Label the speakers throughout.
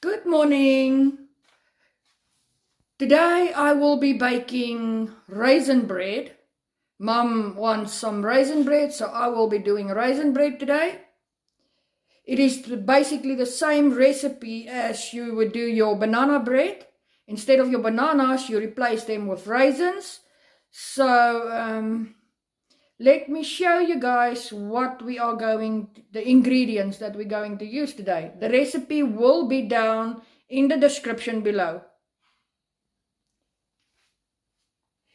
Speaker 1: Good morning. Today I will be baking raisin bread. Mum wants some raisin bread, so I will be doing raisin bread today. It is basically the same recipe as you would do your banana bread. Instead of your bananas, you replace them with raisins. So let me show you guys the ingredients that we're going to use today. The recipe will be down in the description below.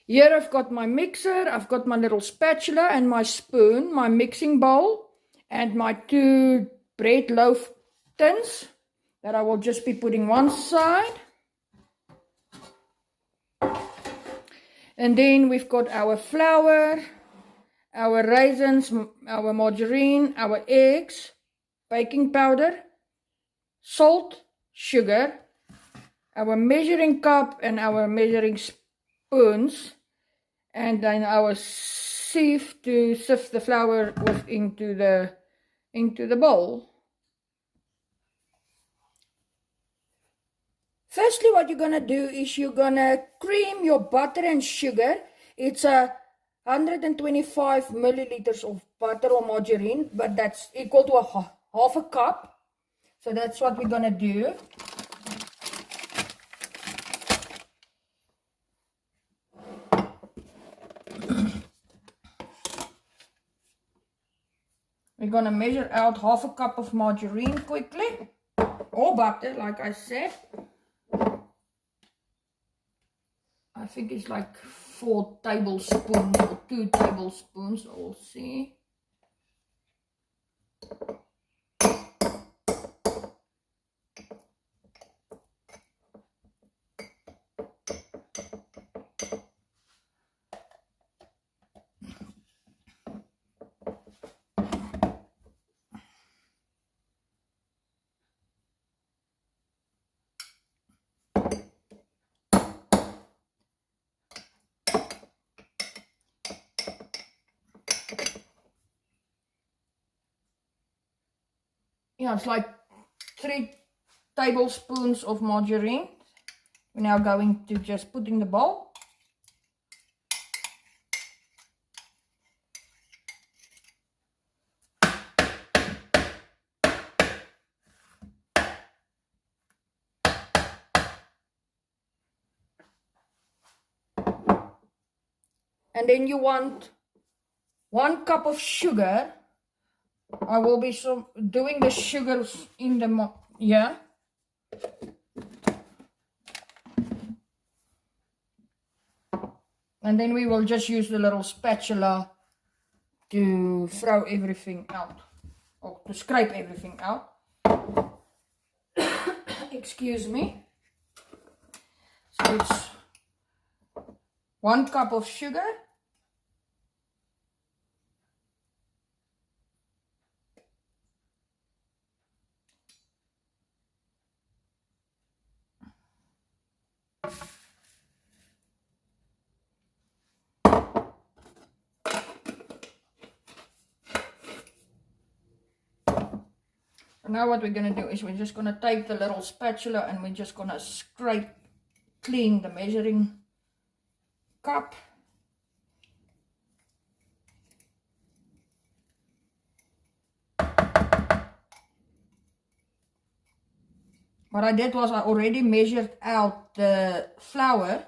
Speaker 1: Here I've got my mixer, I've got my little spatula and my spoon, my mixing bowl, and my 2 bread loaf tins that I will just be putting one side. And then we've got our flour, our raisins, our margarine, our eggs, baking powder, salt, sugar, our measuring cup and our measuring spoons, and then our sieve to sift the flour into the bowl. Firstly, what you're gonna do is you're gonna cream your butter and sugar. It's 125 milliliters of butter or margarine, but that's equal to half a cup. So that's what we're gonna do. We're gonna measure out half a cup of margarine quickly, or butter, like I said. I think it's like 4 tablespoons or 2 tablespoons, we'll see. Yeah, it's like 3 tablespoons of margarine. We're now going to just put in the bowl. And then you want 1 cup of sugar. I will be doing the sugars in the yeah. And then we will just use the little spatula to throw everything out, or to scrape everything out. Excuse me. So it's 1 cup of sugar. So now what we're going to do is we're just going to take the little spatula and we're just going to scrape clean the measuring cup. What I did was I already measured out the flour.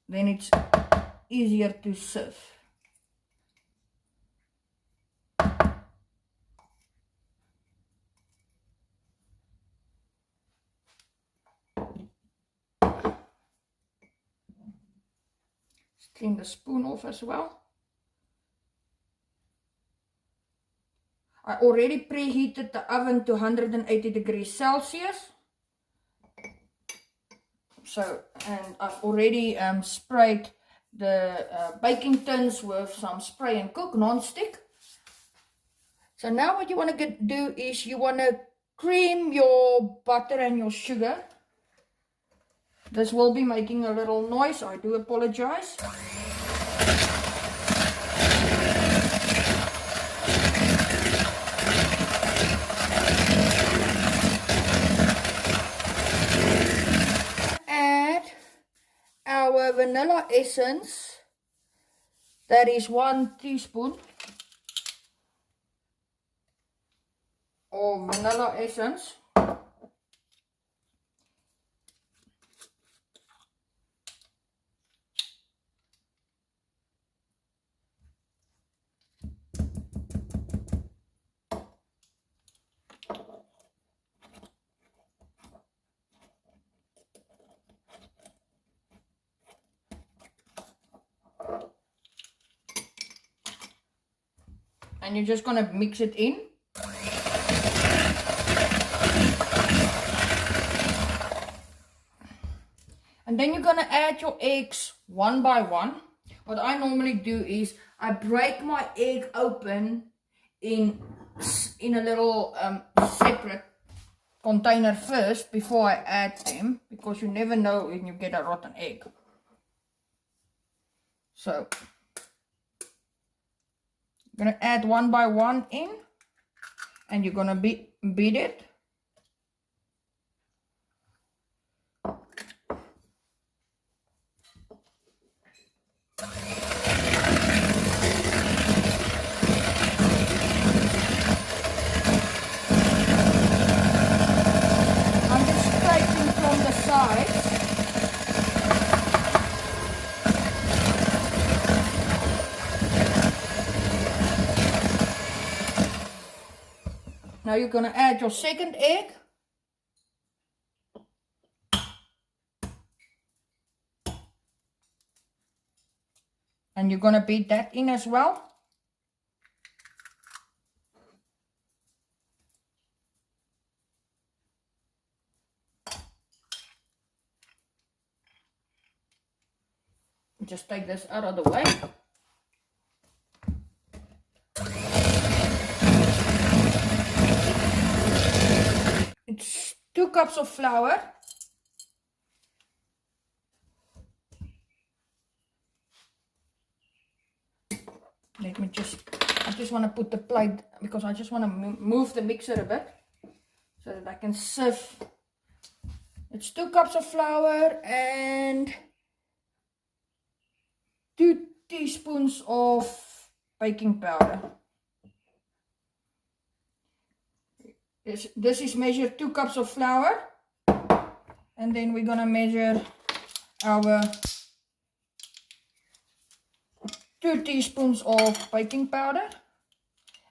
Speaker 1: Then it's easier to sieve. Clean the spoon off as well. I already preheated the oven to 180 degrees Celsius. So, and I've already sprayed the baking tins with some spray and cook non-stick. So now what you want to do is you want to cream your butter and your sugar. This will be making a little noise, I do apologize. vanilla essence. That is 1 teaspoon of vanilla essence. And you're just going to mix it in. And then you're going to add your eggs one by one. What I normally do is I break my egg open in a little separate container first before I add them, because you never know when you get a rotten egg. So you're going to add one by one in, and you're going to beat it. I'm just scraping from the sides. Now you're going to add your second egg. And you're going to beat that in as well. Just take this out of the way. It's 2 cups of flour. Let me I just want to put the plate, because I just want to move the mixer a bit so that I can sift. It's 2 cups of flour and 2 teaspoons of baking powder. This is measured 2 cups of flour, and then we're gonna measure our 2 teaspoons of baking powder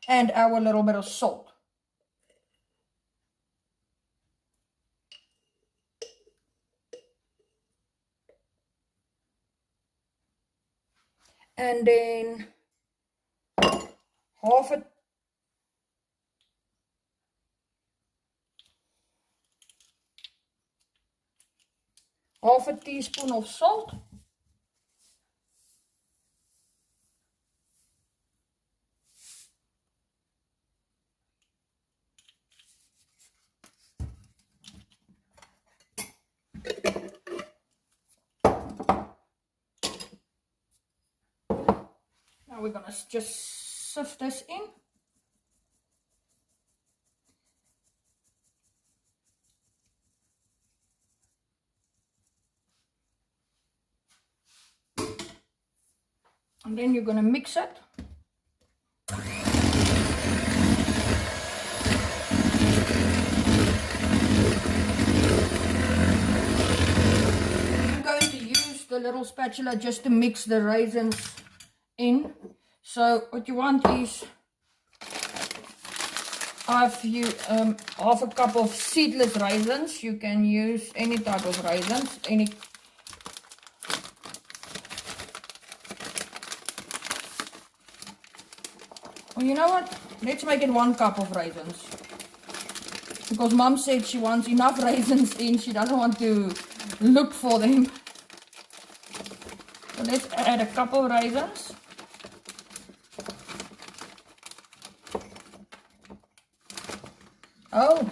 Speaker 1: and our little bit of salt. And then half a teaspoon of salt. Now we're gonna just sift this in. And then you're gonna mix it. I'm going to use the little spatula just to mix the raisins in. So what you want is half a cup of seedless raisins. You can use any type of raisins, Well, you know what? Let's make it 1 cup of raisins. Because Mom said she wants enough raisins in. She doesn't want to look for them. So let's add a cup of raisins. Oh.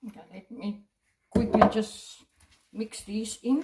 Speaker 1: Okay, let me quickly just mix these in.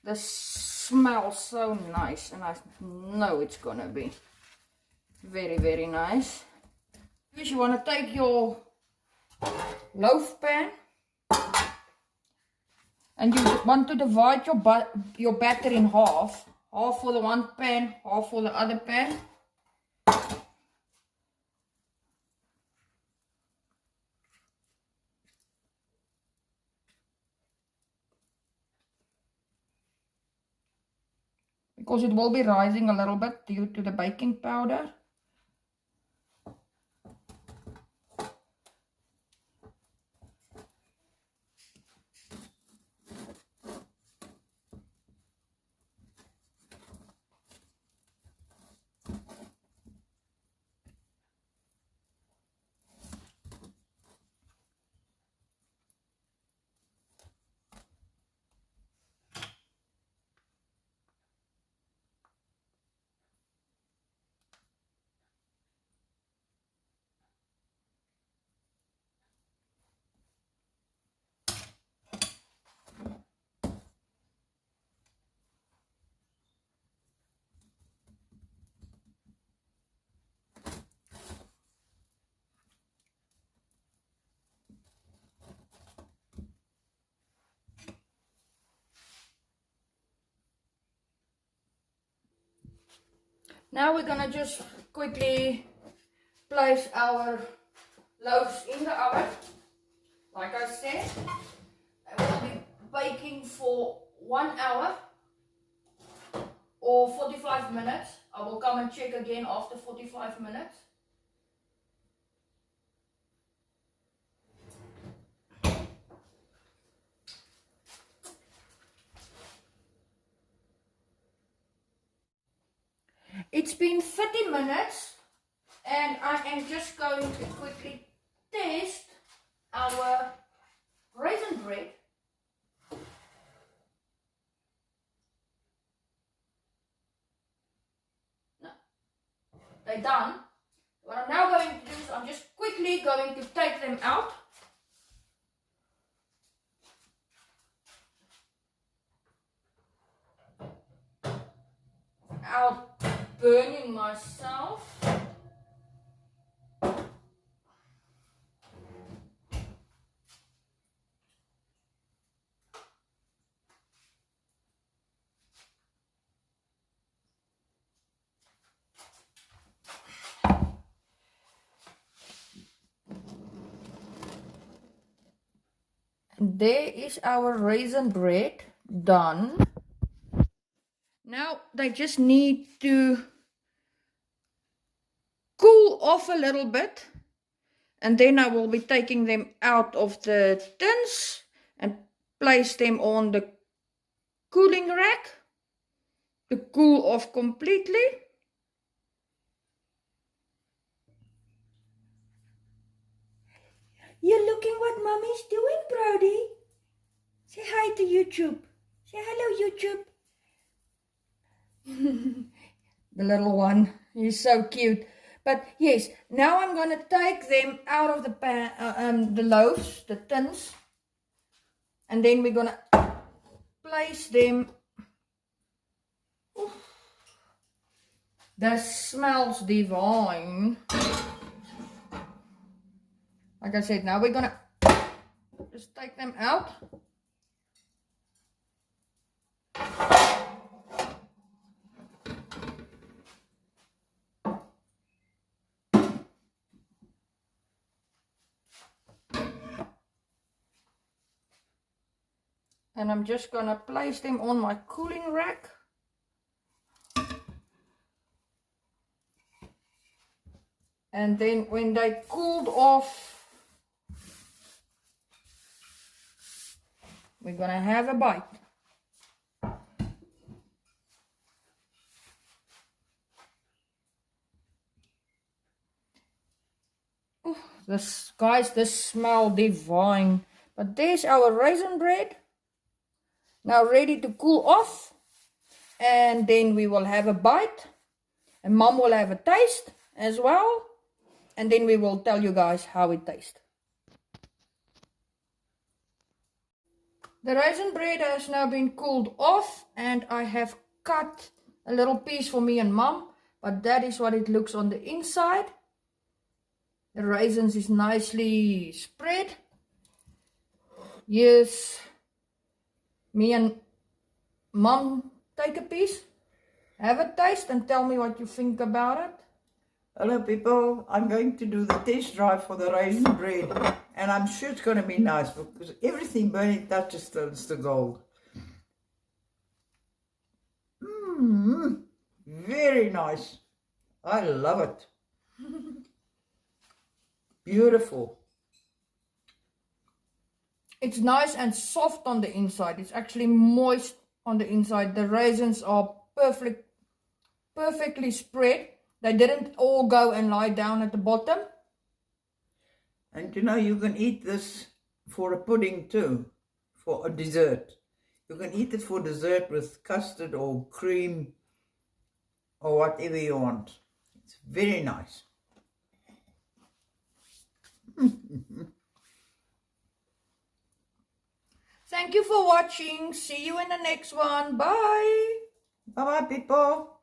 Speaker 1: This smells so nice, and I know it's gonna be very, very nice. First, you want to take your loaf pan, and you want to divide your batter in half. Half for the one pan, half for the other pan. Because it will be rising a little bit due to the baking powder. Now we're gonna just quickly place our loaves in the oven. Like I said, I will be baking for 1 hour or 45 minutes. I will come and check again after 45 minutes. It's been 30 minutes, and I am just going to quickly test our raisin bread. No, they're done. What I'm now going to do is I'm just quickly going to take them out. Without burning myself. And there is our raisin bread done. Now they just need to cool off a little bit, and then I will be taking them out of the tins and place them on the cooling rack to cool off completely. You're looking what Mommy's doing, Brody. Say hi to YouTube. Say hello, YouTube. The little one. He's so cute. But yes, now I'm going to take them out of the pan, the loaves, the tins. And then we're going to place them. Oof. That smells divine. Like I said, now we're going to just take them out. And I'm just going to place them on my cooling rack. And then when they cooled off, we're gonna have a bite. Ooh, this smell divine. But there's our raisin bread. Now ready to cool off. And then we will have a bite. And Mom will have a taste as well. And then we will tell you guys how it tastes. The raisin bread has now been cooled off. And I have cut a little piece for me and Mom. But that is what it looks on the inside. The raisins is nicely spread. Yes. Me and Mom take a piece. Have a taste and tell me what you think about it.
Speaker 2: Hello people, I'm going to do the test drive for the raisin bread, and I'm sure it's going to be nice because everything Bernie touches turns to gold. Very nice. I love it. Beautiful.
Speaker 1: It's nice and soft on the inside. It's actually moist on the inside. The raisins are perfectly spread. They didn't all go and lie down at the bottom.
Speaker 2: And you know, you can eat this for a pudding too, for a dessert. You can eat it for dessert with custard or cream or whatever you want. It's very nice.
Speaker 1: Thank you for watching. See you in the next one. Bye.
Speaker 2: Bye bye people.